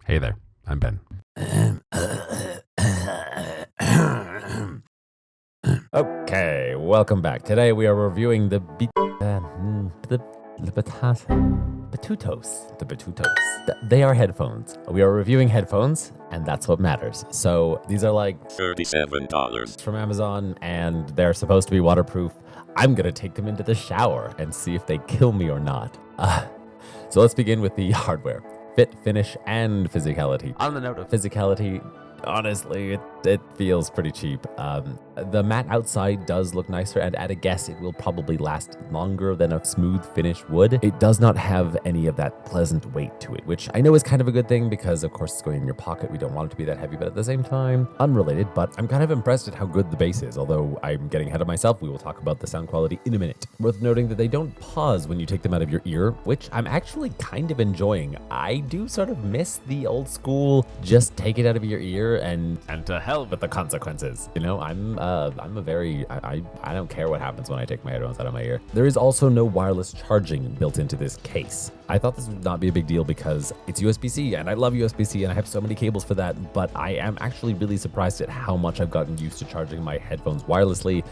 Hey there, I'm Ben. Okay, welcome back. Today we are reviewing the Btootos. The Btootos. They are headphones. We are reviewing headphones, and that's what matters. So these are like $37 from Amazon, and they're supposed to be waterproof. I'm gonna take them into the shower and see if they kill me or not. So let's begin with the hardware. Fit, finish, and physicality. On the note of physicality, honestly, it feels pretty cheap. The matte outside does look nicer, and at a guess, it will probably last longer than a smooth finish would. It does not have any of that pleasant weight to it, which I know is kind of a good thing because, of course, it's going in your pocket. We don't want it to be that heavy, but at the same time, unrelated. But I'm kind of impressed at how good the bass is, although I'm getting ahead of myself. We will talk about the sound quality in a minute. Worth noting that they don't pause when you take them out of your ear, which I'm actually kind of enjoying. I do sort of miss the old school, just take it out of your ear and to hell with the consequences. You know, I don't care what happens when I take my headphones out of my ear. There is also no wireless charging built into this case. I thought this would not be a big deal because it's USB-C, and I love USB-C, and I have so many cables for that, but I am actually really surprised at how much I've gotten used to charging my headphones wirelessly,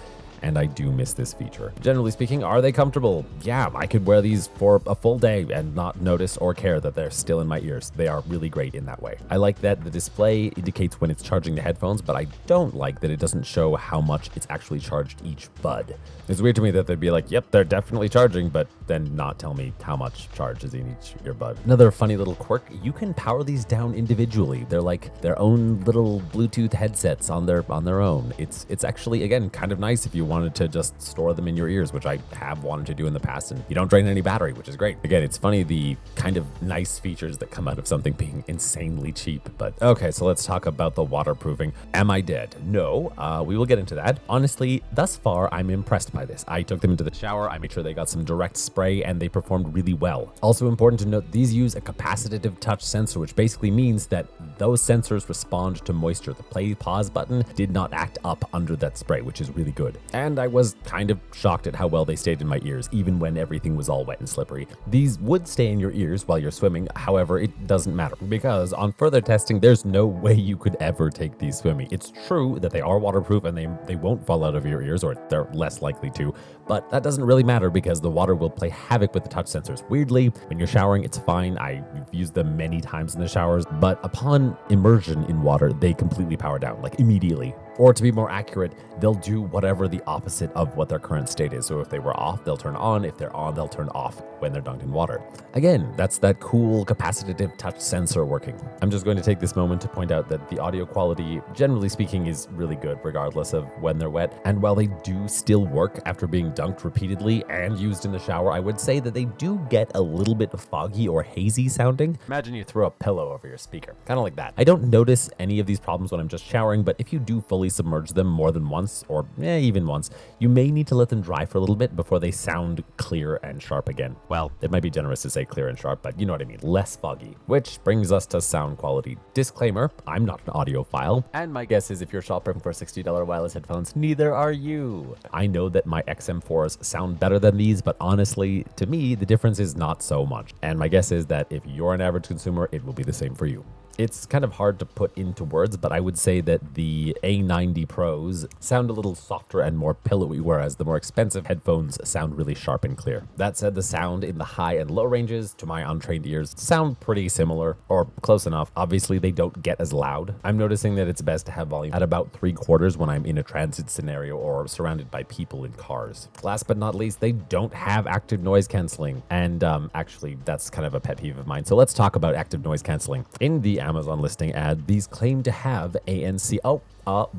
and I do miss this feature. Generally speaking, are they comfortable? Yeah, I could wear these for a full day and not notice or care that they're still in my ears. They are really great in that way. I like that the display indicates when it's charging the headphones, but I don't like that it doesn't show how much it's actually charged each bud. It's weird to me that they'd be like, yep, they're definitely charging, but then not tell me how much charge is in each earbud. Another funny little quirk, you can power these down individually. They're like their own little Bluetooth headsets on their own. It's actually, again, kind of nice if you wanted to just store them in your ears, which I have wanted to do in the past, and you don't drain any battery, which is great. Again, it's funny the kind of nice features that come out of something being insanely cheap. But okay, so let's talk about the waterproofing. Am I dead? No, we will get into that. Honestly, thus far, I'm impressed by this. I took them into the shower, I made sure they got some direct spray, and they performed really well. Also important to note, these use a capacitive touch sensor, which basically means that those sensors respond to moisture. The play pause button did not act up under that spray, which is really good. And I was kind of shocked at how well they stayed in my ears, even when everything was all wet and slippery. These would stay in your ears while you're swimming. However, it doesn't matter because on further testing, there's no way you could ever take these swimming. It's true that they are waterproof and they won't fall out of your ears, or they're less likely to, but that doesn't really matter because the water will play havoc with the touch sensors. Weirdly, when you're showering, it's fine. I've used them many times in the showers, but upon immersion in water, they completely power down, like immediately. Or to be more accurate, they'll do whatever the opposite of what their current state is. So if they were off, they'll turn on. If they're on, they'll turn off when they're dunked in water. Again, that's that cool capacitive touch sensor working. I'm just going to take this moment to point out that the audio quality, generally speaking, is really good regardless of when they're wet. And while they do still work after being dunked repeatedly and used in the shower, I would say that they do get a little bit foggy or hazy sounding. Imagine you throw a pillow over your speaker, kind of like that. I don't notice any of these problems when I'm just showering, but if you do fully submerge them more than once, or even once, you may need to let them dry for a little bit before they sound clear and sharp again. Well, it might be generous to say clear and sharp, but you know what I mean, less foggy. Which brings us to sound quality. Disclaimer, I'm not an audiophile, and my guess is if you're shopping for $60 wireless headphones, neither are you. I know that my XM4s sound better than these, but honestly, to me, the difference is not so much. And my guess is that if you're an average consumer, it will be the same for you. It's kind of hard to put into words, but I would say that the A90 Pros sound a little softer and more pillowy, whereas the more expensive headphones sound really sharp and clear. That said, the sound in the high and low ranges, to my untrained ears, sound pretty similar, or close enough. Obviously, they don't get as loud. I'm noticing that it's best to have volume at about 3/4 when I'm in a transit scenario or surrounded by people in cars. Last but not least, they don't have active noise canceling. And actually, that's kind of a pet peeve of mine. So let's talk about active noise canceling. In the Amazon listing ad, these claim to have ANC.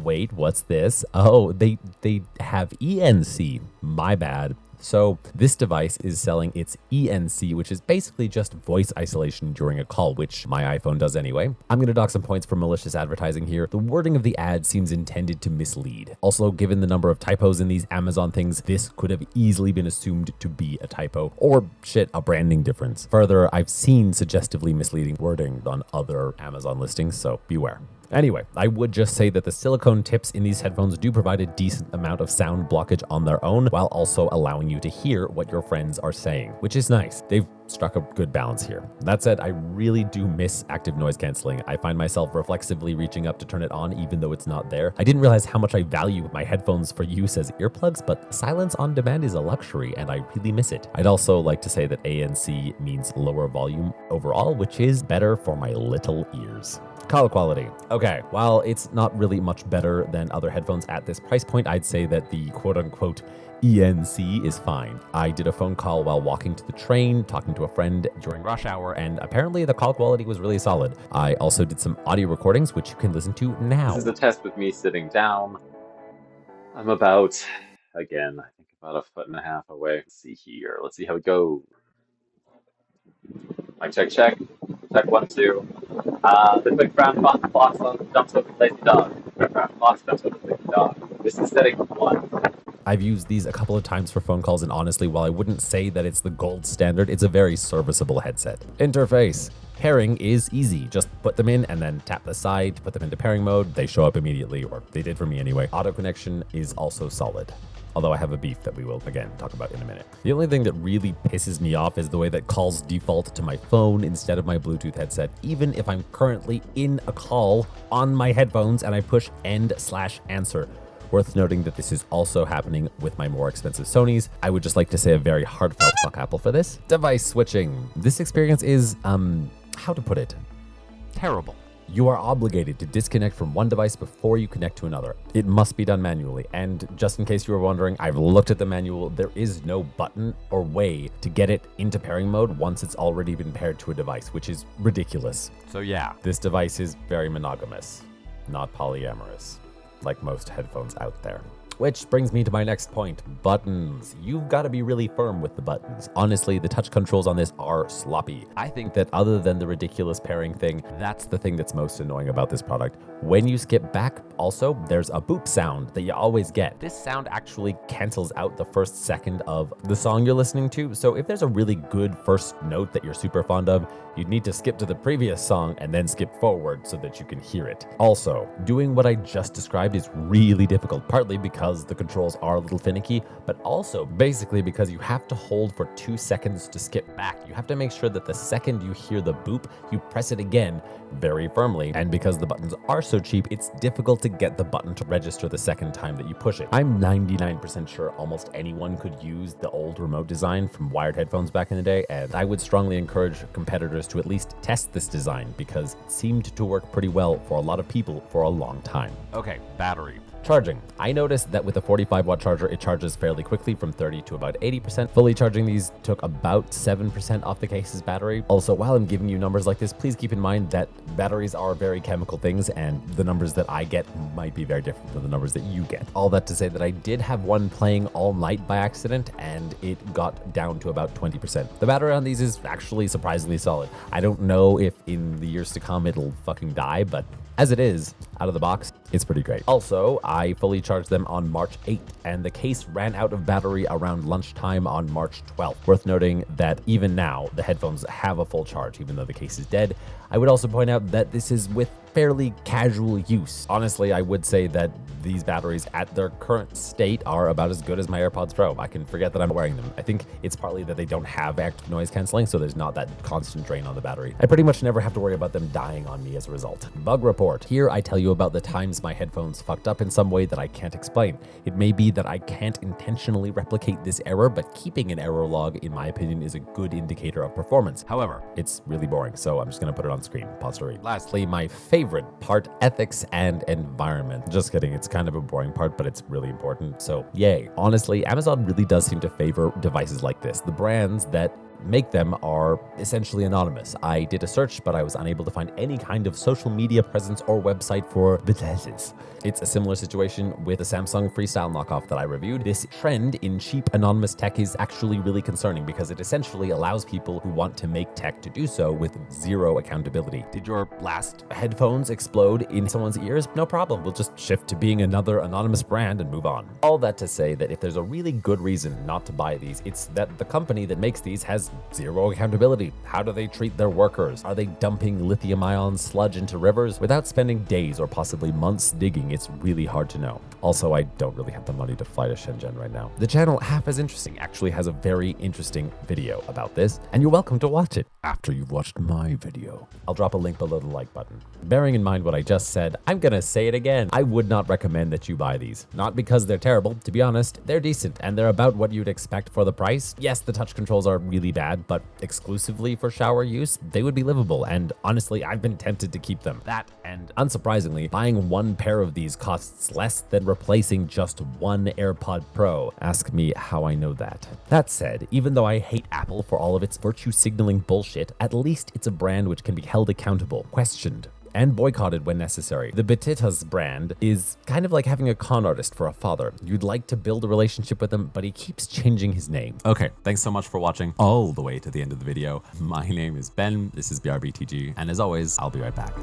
Wait, what's this? Oh, they have ENC. My bad. So this device is selling its ENC, which is basically just voice isolation during a call, which my iPhone does anyway. I'm going to dock some points for malicious advertising here. The wording of the ad seems intended to mislead. Also, given the number of typos in these Amazon things, this could have easily been assumed to be a typo, or a branding difference. Further, I've seen suggestively misleading wording on other Amazon listings, so beware. Anyway, I would just say that the silicone tips in these headphones do provide a decent amount of sound blockage on their own, while also allowing you to hear what your friends are saying, which is nice. They've struck a good balance here. That said, I really do miss active noise canceling. I find myself reflexively reaching up to turn it on even though it's not there. I didn't realize how much I value my headphones for use as earplugs, but silence on demand is a luxury and I really miss it. I'd also like to say that ANC means lower volume overall, which is better for my little ears. Call quality. Okay, while it's not really much better than other headphones at this price point, I'd say that the quote-unquote ENC is fine. I did a phone call while walking to the train, talking to a friend during rush hour, and apparently the call quality was really solid. I also did some audio recordings, which you can listen to now. This is a test with me sitting down. I'm about, again, I think about 1.5 feet away. Let's see here. Let's see how it goes. Mic check, check. Check 1, 2. The quick brown fox jumps over the lazy dog. The quick brown fox jumps over the lazy dog. This is setting 1. I've used these a couple of times for phone calls, and honestly, while I wouldn't say that it's the gold standard, it's a very serviceable headset. Interface. Pairing is easy. Just put them in and then tap the side to put them into pairing mode. They show up immediately, or they did for me anyway. Auto connection is also solid, although I have a beef that we will, again, talk about in a minute. The only thing that really pisses me off is the way that calls default to my phone instead of my Bluetooth headset, even if I'm currently in a call on my headphones and I push end/answer. Worth noting that this is also happening with my more expensive Sonys. I would just like to say a very heartfelt fuck Apple for this. Device switching. This experience is, how to put it? Terrible. You are obligated to disconnect from one device before you connect to another. It must be done manually. And just in case you were wondering, I've looked at the manual. There is no button or way to get it into pairing mode once it's already been paired to a device, which is ridiculous. So yeah, this device is very monogamous, not polyamorous, like most headphones out there. Which brings me to my next point, buttons. You've got to be really firm with the buttons. Honestly, the touch controls on this are sloppy. I think that other than the ridiculous pairing thing, that's the thing that's most annoying about this product. When you skip back, also, there's a boop sound that you always get. This sound actually cancels out the first second of the song you're listening to, so if there's a really good first note that you're super fond of, you'd need to skip to the previous song and then skip forward so that you can hear it. Also, doing what I just described is really difficult, partly because the controls are a little finicky, but also basically because you have to hold for 2 seconds to skip back. You have to make sure that the second you hear the boop, you press it again very firmly. And because the buttons are so cheap, it's difficult to get the button to register the second time that you push it. I'm 99% sure almost anyone could use the old remote design from wired headphones back in the day, and I would strongly encourage competitors to at least test this design because it seemed to work pretty well for a lot of people for a long time. Okay, battery. Charging. I noticed that with a 45-watt charger, it charges fairly quickly from 30 to about 80%. Fully charging these took about 7% off the case's battery. Also, while I'm giving you numbers like this, please keep in mind that batteries are very chemical things, and the numbers that I get might be very different from the numbers that you get. All that to say that I did have one playing all night by accident, and it got down to about 20%. The battery on these is actually surprisingly solid. I don't know if in the years to come it'll fucking die, but as it is, out of the box, it's pretty great. Also, I fully charged them on March 8th, and the case ran out of battery around lunchtime on March 12th. Worth noting that even now, the headphones have a full charge, even though the case is dead. I would also point out that this is with fairly casual use. Honestly, I would say that these batteries at their current state are about as good as my AirPods Pro. I can forget that I'm wearing them. I think it's partly that they don't have active noise canceling, so there's not that constant drain on the battery. I pretty much never have to worry about them dying on me as a result. Bug report. Here I tell you about the times my headphones fucked up in some way that I can't explain. It may be that I can't intentionally replicate this error, but keeping an error log, in my opinion, is a good indicator of performance. However, it's really boring, so I'm just gonna put it on screen. Pause to read. Lastly, my favorite part, ethics and environment. Just kidding, it's kind of a boring part, but it's really important, so yay. Honestly, Amazon really does seem to favor devices like this. The brands that make them are essentially anonymous. I did a search, but I was unable to find any kind of social media presence or website for Btootos. It's a similar situation with the Samsung Freestyle knockoff that I reviewed. This trend in cheap anonymous tech is actually really concerning because it essentially allows people who want to make tech to do so with zero accountability. Did your last headphones explode in someone's ears? No problem. We'll just shift to being another anonymous brand and move on. All that to say that if there's a really good reason not to buy these, it's that the company that makes these has zero accountability. How do they treat their workers? Are they dumping lithium-ion sludge into rivers? Without spending days or possibly months digging, it's really hard to know. Also, I don't really have the money to fly to Shenzhen right now. The channel Half as Interesting actually has a very interesting video about this, and you're welcome to watch it after you've watched my video. I'll drop a link below the like button. Bearing in mind what I just said, I'm gonna say it again. I would not recommend that you buy these. Not because they're terrible, to be honest, they're decent and they're about what you'd expect for the price. Yes, the touch controls are really bad, but exclusively for shower use, they would be livable, and honestly, I've been tempted to keep them. That, and unsurprisingly, buying one pair of these costs less than replacing just one AirPod Pro. Ask me how I know that. That said, even though I hate Apple for all of its virtue signaling bullshit, at least it's a brand which can be held accountable, questioned, and boycotted when necessary. The Btootos brand is kind of like having a con artist for a father. You'd like to build a relationship with him, but he keeps changing his name. Okay, thanks so much for watching all the way to the end of the video. My name is Ben, this is BRBTG, and as always, I'll be right back.